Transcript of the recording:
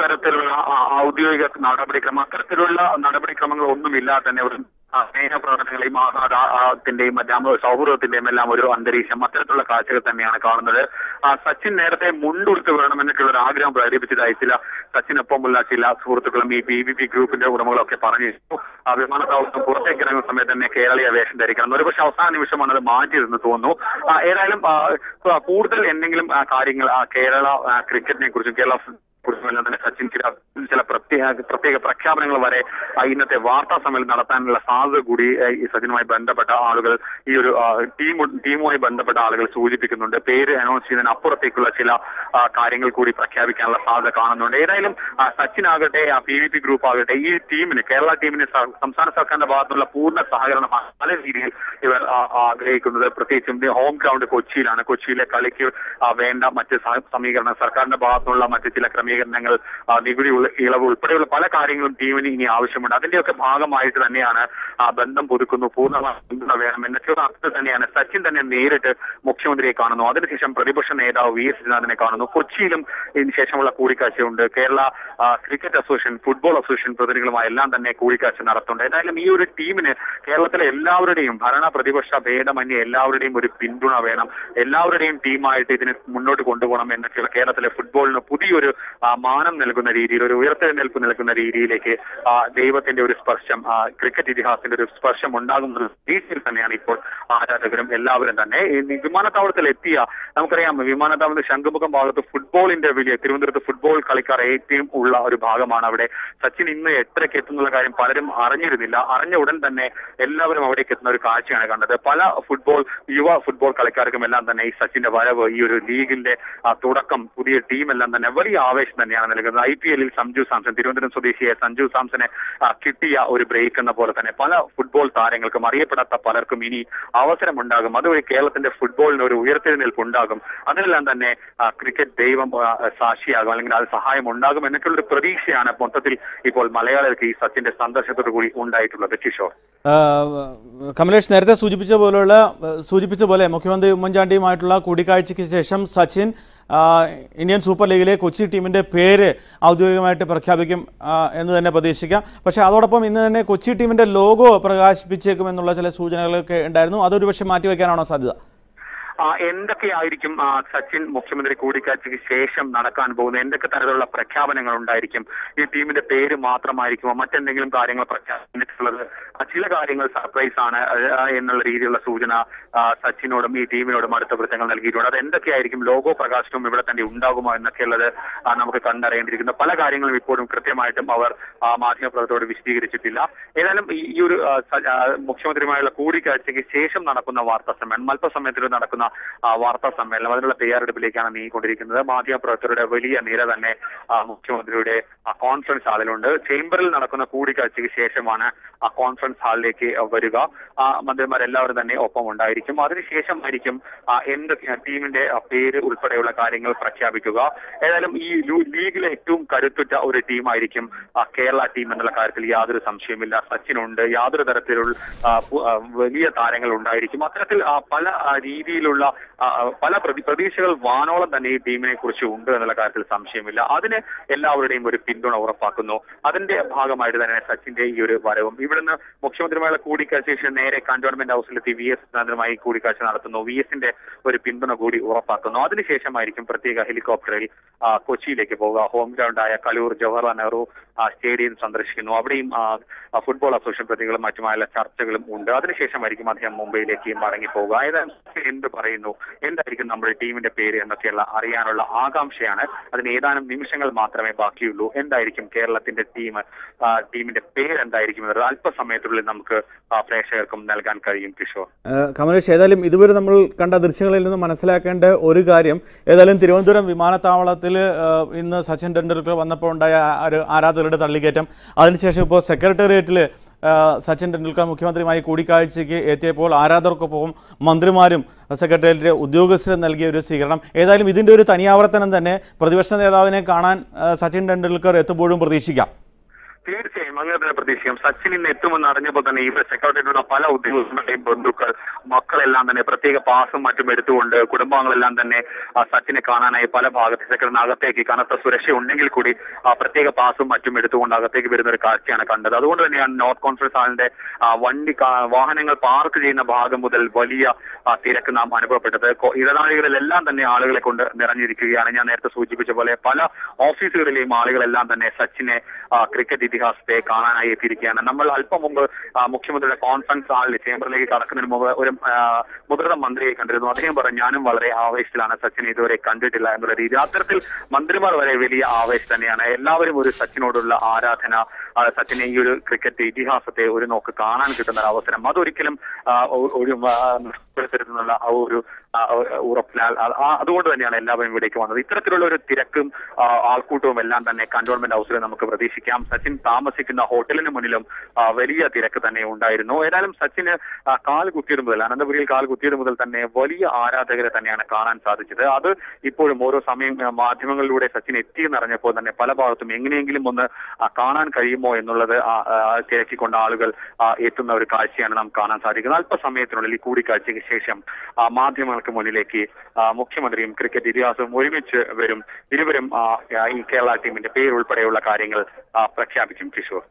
തരത്തിലുള്ള ഔദ്യോഗിക നടപടിക്രമം അത്തരത്തിലുള്ള നടപടിക്രമങ്ങളൊന്നുമില്ലാതെ തന്നെ ഒരു സ്നേഹപ്രവർത്തനങ്ങളെയും ആഹ്ലാദത്തിന്റെയും മറ്റാ സൗഹൃദത്തിന്റെയും എല്ലാം ഒരു അന്തരീക്ഷം അത്തരത്തിലുള്ള കാഴ്ചകൾ തന്നെയാണ് കാണുന്നത്. സച്ചിൻ നേരത്തെ മുണ്ടുടുത്ത് വേണമെന്നൊക്കെയുള്ള ഒരു ആഗ്രഹം പ്രകടിപ്പിച്ചതായി സച്ചിനൊപ്പമുള്ള ചില സുഹൃത്തുക്കളും ഈ PVP ഗ്രൂപ്പിന്റെ ഉടമകളൊക്കെ പറഞ്ഞിരുന്നു. വിമാനത്താവളത്തിൽ പുറത്തേക്ക് ഇറങ്ങുന്ന സമയത്ത് തന്നെ കേരളീയ വേഷം ധരിക്കണം. ഒരുപക്ഷെ അവസാന നിമിഷമാണ് അത് മാറ്റിയതെന്ന് തോന്നുന്നു. ഏതായാലും കൂടുതൽ എന്തെങ്കിലും കാര്യങ്ങൾ കേരള ക്രിക്കറ്റിനെ കുറിച്ചും കേരള കുറിച്ചുമെല്ലാം തന്നെ സച്ചിൻ ചില പ്രത്യേക പ്രഖ്യാപനങ്ങൾ വരെ ഇന്നത്തെ വാർത്താ സമ്മേളനം നടത്താനുള്ള സാധ്യത കൂടി ഈ സച്ചിനുമായി ബന്ധപ്പെട്ട ആളുകൾ ഈ ഒരു ടീമുമായി ബന്ധപ്പെട്ട ആളുകൾ സൂചിപ്പിക്കുന്നുണ്ട്. പേര് അനൗൺസ് ചെയ്യുന്നതിന് അപ്പുറത്തേക്കുള്ള ചില കാര്യങ്ങൾ കൂടി പ്രഖ്യാപിക്കാനുള്ള സാധ്യത കാണുന്നുണ്ട്. ഏതായാലും സച്ചിൻ ആകട്ടെ PVP ഗ്രൂപ്പ് ആകട്ടെ ഈ ടീമിന് കേരള ടീമിന് സംസ്ഥാന സർക്കാരിന്റെ ഭാഗത്തുള്ള പൂർണ്ണ സഹകരണം പല രീതിയിൽ ഇവർ ആഗ്രഹിക്കുന്നത്. പ്രത്യേകിച്ചും ഹോം ഗ്രൗണ്ട് കൊച്ചിയിലാണ്. കൊച്ചിയിലെ കളിക്ക് വേണ്ട മറ്റ് സമീകരണം സർക്കാരിന്റെ ഭാഗത്തുള്ള മറ്റ് ചില ക്രമീകരണങ്ങൾ നികുതി ഇളവ് ഉൾപ്പെടെയുള്ള പല കാര്യങ്ങളും ടീമിന് ഇനി ആവശ്യമുണ്ട്. അതിന്റെയൊക്കെ ഭാഗമായിട്ട് തന്നെയാണ് ബന്ധം പുതുക്കുന്നു, പൂർണ്ണമായ പിന്തുണ വേണം എന്നൊക്കെയുള്ള അർത്ഥത്തിൽ തന്നെയാണ് സച്ചിൻ തന്നെ നേരിട്ട് മുഖ്യമന്ത്രിയെ കാണുന്നു. അതിനുശേഷം പ്രതിപക്ഷ നേതാവ് VS ശ്രീനാഥിനെ കാണുന്നു. കൊച്ചിയിലും ഇതിന് ശേഷമുള്ള കൂടിക്കാഴ്ചയുണ്ട്. Kerala cricket association, football association പ്രതിനിധികളുമായി എല്ലാം തന്നെ കൂടിക്കാഴ്ച നടത്തുന്നുണ്ട്. ഏതായാലും ഈ ഒരു ടീമിന് കേരളത്തിലെ എല്ലാവരുടെയും ഭരണ പ്രതിപക്ഷ ഭേദമന്യേ എല്ലാവരുടെയും ഒരു പിന്തുണ വേണം. എല്ലാവരുടെയും ടീമായിട്ട് ഇതിനെ മുന്നോട്ട് കൊണ്ടുപോകണം എന്നൊക്കെയുള്ള കേരളത്തിലെ ഫുട്ബോളിന് പുതിയൊരു മാനം നൽകുന്ന രീതിയിൽ, ഒരു ഉയർത്തെഴുന്നേൽപ്പ് നൽകുന്ന രീതിയിലേക്ക് ദൈവത്തിന്റെ ഒരു സ്പർശം, ക്രിക്കറ്റ് ഇതിഹാസത്തിന്റെ ഒരു സ്പർശം ഉണ്ടാകുന്ന രീതിയിൽ തന്നെയാണ് ഇപ്പോൾ ആരാധകരും എല്ലാവരും തന്നെ. വിമാനത്താവളത്തിൽ എത്തിയ നമുക്കറിയാം, വിമാനത്താവളത്തിൽ ശംഖുമുഖം ഭാഗത്ത് ഫുട്ബോളിന്റെ വലിയ തിരുവനന്തപുരത്ത് ഫുട്ബോൾ കളിക്കാർ ഏറ്റവും ഉള്ള ഒരു ഭാഗമാണ് അവിടെ. സച്ചിൻ ഇന്ന് 8:30 എത്തുന്നുള്ള കാര്യം പലരും അറിഞ്ഞിരുന്നില്ല. അറിഞ്ഞ ഉടൻ തന്നെ എല്ലാവരും അവിടേക്ക് എത്തുന്ന ഒരു കാഴ്ചയാണ് കണ്ടത്. പല യുവ ഫുട്ബോൾ കളിക്കാർക്കും എല്ലാം തന്നെ ഈ സച്ചിന്റെ വരവ്, ഈ ഒരു ലീഗിന്റെ തുടക്കം, പുതിയ ടീമെല്ലാം തന്നെ വലിയ ആവേശം തന്നെയാണ് നൽകുന്നത്. IPL സഞ്ജു സാംസൺ, തിരുവനന്തപുരം സ്വദേശിയായ സഞ്ജു സാംസനെ കിട്ടിയ ഒരു ബ്രേക്ക് എന്ന പോലെ തന്നെ പല ഫുട്ബോൾ താരങ്ങൾക്കും അറിയപ്പെടാത്ത പലർക്കും ഇനി അവസരമുണ്ടാകും. അതുവഴി കേരളത്തിന്റെ ഫുട്ബോളിന് ഒരു ഉയർത്തെഴുന്നേൽപ്പ് ഉണ്ടാകും. അതിനെല്ലാം തന്നെ ക്രിക്കറ്റ് ദൈവം സാക്ഷിയാകും, അല്ലെങ്കിൽ അത് സഹായം ഉണ്ടാകും എന്നൊക്കെയുള്ള ഒരു പ്രതീക്ഷയാണ് മൊത്തത്തിൽ ഇപ്പോൾ മലയാളികൾക്ക് ഈ സച്ചിന്റെ സന്ദർശനത്തോടു കൂടി ഉണ്ടായിട്ടുള്ളത്. കിഷോർ, കമലേഷ് നേരത്തെ സൂചിപ്പിച്ച പോലെ മുഖ്യമന്ത്രി ഉമ്മൻചാണ്ടിയുമായിട്ടുള്ള കൂടിക്കാഴ്ചയ്ക്ക് ശേഷം സച്ചിൻ ഇന്ത്യൻ സൂപ്പർ ലീഗിലെ കൊച്ചി ടീമിൻ്റെ പേര് ഔദ്യോഗികമായിട്ട് പ്രഖ്യാപിക്കും എന്ന് തന്നെ പ്രതീക്ഷിക്കാം. പക്ഷേ അതോടൊപ്പം ഇന്ന് തന്നെ കൊച്ചി ടീമിൻ്റെ ലോഗോ പ്രകാശിപ്പിച്ചേക്കുമെന്നുള്ള ചില സൂചനകളൊക്കെ ഉണ്ടായിരുന്നു. അതൊരു പക്ഷേ മാറ്റിവെക്കാനാണോ സാധ്യത? എന്തൊക്കെയായിരിക്കും സച്ചിൻ മുഖ്യമന്ത്രി കൂടിക്കാഴ്ചയ്ക്ക് ശേഷം നടക്കാൻ പോകുന്നത്? എന്തൊക്കെ തരത്തിലുള്ള പ്രഖ്യാപനങ്ങൾ ഉണ്ടായിരിക്കും? ഈ ടീമിന്റെ പേര് മാത്രമായിരിക്കുമോ മറ്റെന്തെങ്കിലും കാര്യങ്ങൾ പ്രഖ്യാപിച്ചിട്ടുള്ളത്? ചില കാര്യങ്ങൾ സർപ്രൈസ് ആണ് എന്നുള്ള രീതിയിലുള്ള സൂചന സച്ചിനോടും ഈ ടീമിനോടും അടുത്ത വൃത്തങ്ങൾ നൽകിയിട്ടുണ്ട്. അത് എന്തൊക്കെയായിരിക്കും? ലോഗോ പ്രകാശനവും ഇവിടെ തന്നെ ഉണ്ടാകുമോ എന്നൊക്കെയുള്ളത് നമുക്ക് കണ്ടറിയേണ്ടിയിരിക്കുന്നു. പല കാര്യങ്ങളും ഇപ്പോഴും കൃത്യമായിട്ടും അവർ മാധ്യമപ്രവർത്തകരോട് വിശദീകരിച്ചിട്ടില്ല. ഏതായാലും ഈ ഒരു മുഖ്യമന്ത്രിയുമായുള്ള കൂടിക്കാഴ്ചയ്ക്ക് ശേഷം നടക്കുന്ന വാർത്താ സമ്മേളനം, അല്പസമയത്തിൽ നടക്കുന്ന വാർത്താ സമ്മേളനം, അതിനുള്ള തയ്യാറെടുപ്പിലേക്കാണ് നീങ്ങിക്കൊണ്ടിരിക്കുന്നത്. മാധ്യമപ്രവർത്തകരുടെ വലിയ നിര തന്നെ മുഖ്യമന്ത്രിയുടെ കോൺഫറൻസ് ഹാളിലുണ്ട്. ചേംബറിൽ നടക്കുന്ന കൂടിക്കാഴ്ചയ്ക്ക് ശേഷമാണ് കോൺഫറൻസ് ഹാളിലേക്ക് വരിക. മന്ത്രിമാരെല്ലാവരും തന്നെ ഒപ്പം ഉണ്ടായിരിക്കും. അതിനുശേഷമായിരിക്കും എന്തൊക്കെ ടീമിന്റെ പേര് ഉൾപ്പെടെയുള്ള കാര്യങ്ങൾ പ്രഖ്യാപിക്കുക. ഏതായാലും ഈ ലീഗിലെ ഏറ്റവും കരുത്തുറ്റ ഒരു ടീമായിരിക്കും കേരള ടീം എന്നുള്ള കാര്യത്തിൽ യാതൊരു സംശയമില്ല. സച്ചിനുണ്ട്, യാതൊരു തരത്തിലുള്ള വലിയ താരങ്ങൾ ഉണ്ടായിരിക്കും. അത്തരത്തിൽ പല രീതിയിലുള്ള പല പ്രതീക്ഷകൾ വാനോളം തന്നെ ഈ ടീമിനെ കുറിച്ച് ഉണ്ട് എന്നുള്ള കാര്യത്തിൽ സംശയമില്ല. അതിന് എല്ലാവരുടെയും ഒരു പിന്തുണ ഉറപ്പാക്കുന്നു. അതിന്റെ ഭാഗമായിട്ട് തന്നെ സച്ചിന്റെ ഈ ഒരു വരവും ഇവിടുന്ന് മുഖ്യമന്ത്രിയുമായുള്ള കൂടിക്കാഴ്ച ശേഷം നേരെ കന്റോൺമെന്റ് ഹൗസിലെത്തി VS ശ്രീനാഥുമായി കൂടിക്കാഴ്ച നടത്തുന്നു. VSന്റെ ഒരു പിന്തുണ കൂടി ഉറപ്പാക്കുന്നു. അതിനുശേഷമായിരിക്കും പ്രത്യേക ഹെലികോപ്റ്ററിൽ കൊച്ചിയിലേക്ക് പോവുക. ഹോം ഗ്രൗണ്ടായ കലൂർ ജവഹർലാൽ നെഹ്റു സ്റ്റേഡിയം സന്ദർശിക്കുന്നു. അവിടെയും ഫുട്ബോൾ അസോസിയേഷൻ പ്രതികളും മറ്റുമായുള്ള ചർച്ചകളും ഉണ്ട്. അതിനുശേഷമായിരിക്കും അദ്ദേഹം മുംബൈയിലേക്ക് മടങ്ങിപ്പോവുക. ഏതായാലും എന്ത് പറയുന്നു, എന്തായിരിക്കും നമ്മുടെ ടീമിന്റെ പേര് എന്നൊക്കെയുള്ള അറിയാനുള്ള ആകാംക്ഷയാണ്. അതിന് ഏതാനും നിമിഷങ്ങൾ മാത്രമേ ബാക്കിയുള്ളൂ. എന്തായിരിക്കും കേരളത്തിന്റെ ടീമിന്റെ പേര് എന്തായിരിക്കും എന്നത് അല്പസമയത്തിനുള്ളിൽ നമുക്ക് പ്രേക്ഷകർക്കും നൽകാൻ കഴിയും. കിഷോർ, കമലേഷ്, ഏതായാലും ഇതുവരെ നമ്മൾ കണ്ട ദൃശ്യങ്ങളിൽ നിന്ന് മനസ്സിലാക്കേണ്ട ഒരു കാര്യം, ഏതായാലും തിരുവനന്തപുരം വിമാനത്താവളത്തിൽ ഇന്ന് സച്ചിൻ ടെണ്ടുൽക്കർ വന്നപ്പോൾ ഉണ്ടായ ഒരു ആരാധകരുടെ തള്ളിക്കയറ്റം, അതിനുശേഷം ഇപ്പോൾ സെക്രട്ടേറിയറ്റിൽ സച്ചിൻ ടെണ്ടുൽക്കർ മുഖ്യമന്ത്രിയുമായി കൂടിക്കാഴ്ചയ്ക്ക് എത്തിയപ്പോൾ ആരാധകർക്കൊപ്പം മന്ത്രിമാരും സെക്രട്ടേറിയറ്റിലെ ഉദ്യോഗസ്ഥരും നൽകിയ ഒരു സ്വീകരണം, ഏതായാലും ഇതിൻ്റെ ഒരു തനിയാവർത്തനം തന്നെ പ്രതിപക്ഷ നേതാവിനെ കാണാൻ സച്ചിൻ ടെണ്ടുൽക്കർ എത്തുമ്പോഴും പ്രതീക്ഷിക്കാം. തീർച്ചയായും അങ്ങനെ തന്നെ പ്രതീക്ഷിക്കാം. സച്ചിൻ ഇന്ന് എത്തുമെന്ന് അറിഞ്ഞപ്പോൾ തന്നെ ഇവിടെ സെക്രട്ടറിയുടെ പല ഉദ്യോഗസ്ഥരുടെയും ബന്ധുക്കൾ, മക്കളെല്ലാം തന്നെ പ്രത്യേക പാസും മറ്റും എടുത്തുകൊണ്ട് കുടുംബാംഗങ്ങളെല്ലാം തന്നെ സച്ചിനെ കാണാനായി പല ഭാഗത്ത് സെക്രട്ടറിനകത്തേക്ക് കനത്ത സുരക്ഷ ഉണ്ടെങ്കിൽ കൂടി പ്രത്യേക പാസും മറ്റും എടുത്തുകൊണ്ട് അകത്തേക്ക് വരുന്ന ഒരു കാഴ്ചയാണ് കണ്ടത്. അതുകൊണ്ട് തന്നെയാണ് നോർത്ത് കോൺഫറൻസ് ഹാളിന്റെ വാഹനങ്ങൾ പാർക്ക് ചെയ്യുന്ന ഭാഗം മുതൽ വലിയ തിരക്ക് നാം അനുഭവപ്പെട്ടത്. ഇടനാഴികളിലെല്ലാം തന്നെ ആളുകളെ കൊണ്ട് നിറഞ്ഞിരിക്കുകയാണ്. ഞാൻ നേരത്തെ സൂചിപ്പിച്ച പോലെ പല ഓഫീസുകളിലെയും ആളുകളെല്ലാം തന്നെ സച്ചിനെ ക്രിക്കറ്റ് ഇതിഹാസത്തെ കാണാനായി എത്തിയിരിക്കുകയാണ്. നമ്മൾ അല്പം മുമ്പ് മുഖ്യമന്ത്രിയുടെ കോൺഫറൻസ് ഹാളിൽ ചേംബറിലേക്ക് കടക്കുന്നതിന് മുമ്പ് ഒരു മുതിർന്ന മന്ത്രിയെ കണ്ടിരുന്നു. അദ്ദേഹം പറഞ്ഞു, ഞാനും വളരെ ആവേശത്തിലാണ്, സച്ചിനെ ഇതുവരെ കണ്ടിട്ടില്ല എന്നുള്ള രീതി. അത്തരത്തിൽ മന്ത്രിമാർ വരെ വലിയ ആവേശം തന്നെയാണ്. എല്ലാവരും ഒരു സച്ചിനോടുള്ള ആരാധന, സച്ചിനെ ഈ ഒരു ക്രിക്കറ്റ് ഇതിഹാസത്തെ ഒരു നോക്ക് കാണാൻ കിട്ടുന്ന ഒരു അവസരം അതൊരിക്കലും ഒരു നഷ്ടപ്പെടുത്തരുതെന്നുള്ള ആ ഒരു ഉറപ്പിനാൽ അതുകൊണ്ട് തന്നെയാണ് എല്ലാവരും ഇവിടേക്ക് വന്നത്. ഇത്തരത്തിലുള്ള ഒരു തിരക്കും ആൾക്കൂട്ടവും എല്ലാം തന്നെ കന്റോൺമെന്റ് ഹൗസിൽ നമുക്ക് പ്രതീക്ഷിക്കാം. സച്ചിൻ താമസിക്കുന്ന ഹോട്ടലിന് മുന്നിലും വലിയ തിരക്ക് തന്നെ ഉണ്ടായിരുന്നു. ഏതായാലും സച്ചിന് കാൽ കുത്തിയത് മുതൽ, അനന്തപുരിയിൽ കാൽ കുത്തിയത് മുതൽ തന്നെ വലിയ ആരാധകരെ തന്നെയാണ് കാണാൻ സാധിച്ചത്. അത് ഇപ്പോഴും ഓരോ സമയം മാധ്യമങ്ങളിലൂടെ സച്ചിൻ എത്തിയെന്നറിഞ്ഞപ്പോൾ തന്നെ പല ഭാഗത്തും എങ്ങനെയെങ്കിലും ഒന്ന് കാണാൻ കഴിയുമോ എന്നുള്ളത് തിരക്കിക്കൊണ്ട് ആളുകൾ എത്തുന്ന ഒരു കാഴ്ചയാണ് നാം കാണാൻ സാധിക്കുന്നത്. അല്പസമയത്തിനുള്ളിൽ ഈ കൂടിക്കാഴ്ചയ്ക്ക് ശേഷം മാധ്യമങ്ങൾക്ക് മുന്നിലേക്ക് മുഖ്യമന്ത്രിയും ക്രിക്കറ്റ് ഇതിഹാസവും ഒരുമിച്ച് വരും. ഇരുവരും ഈ കേരള ടീമിന്റെ പേരുൾപ്പെടെയുള്ള കാര്യങ്ങൾ പ്രഖ്യാപിക്കും. കിഷോർ.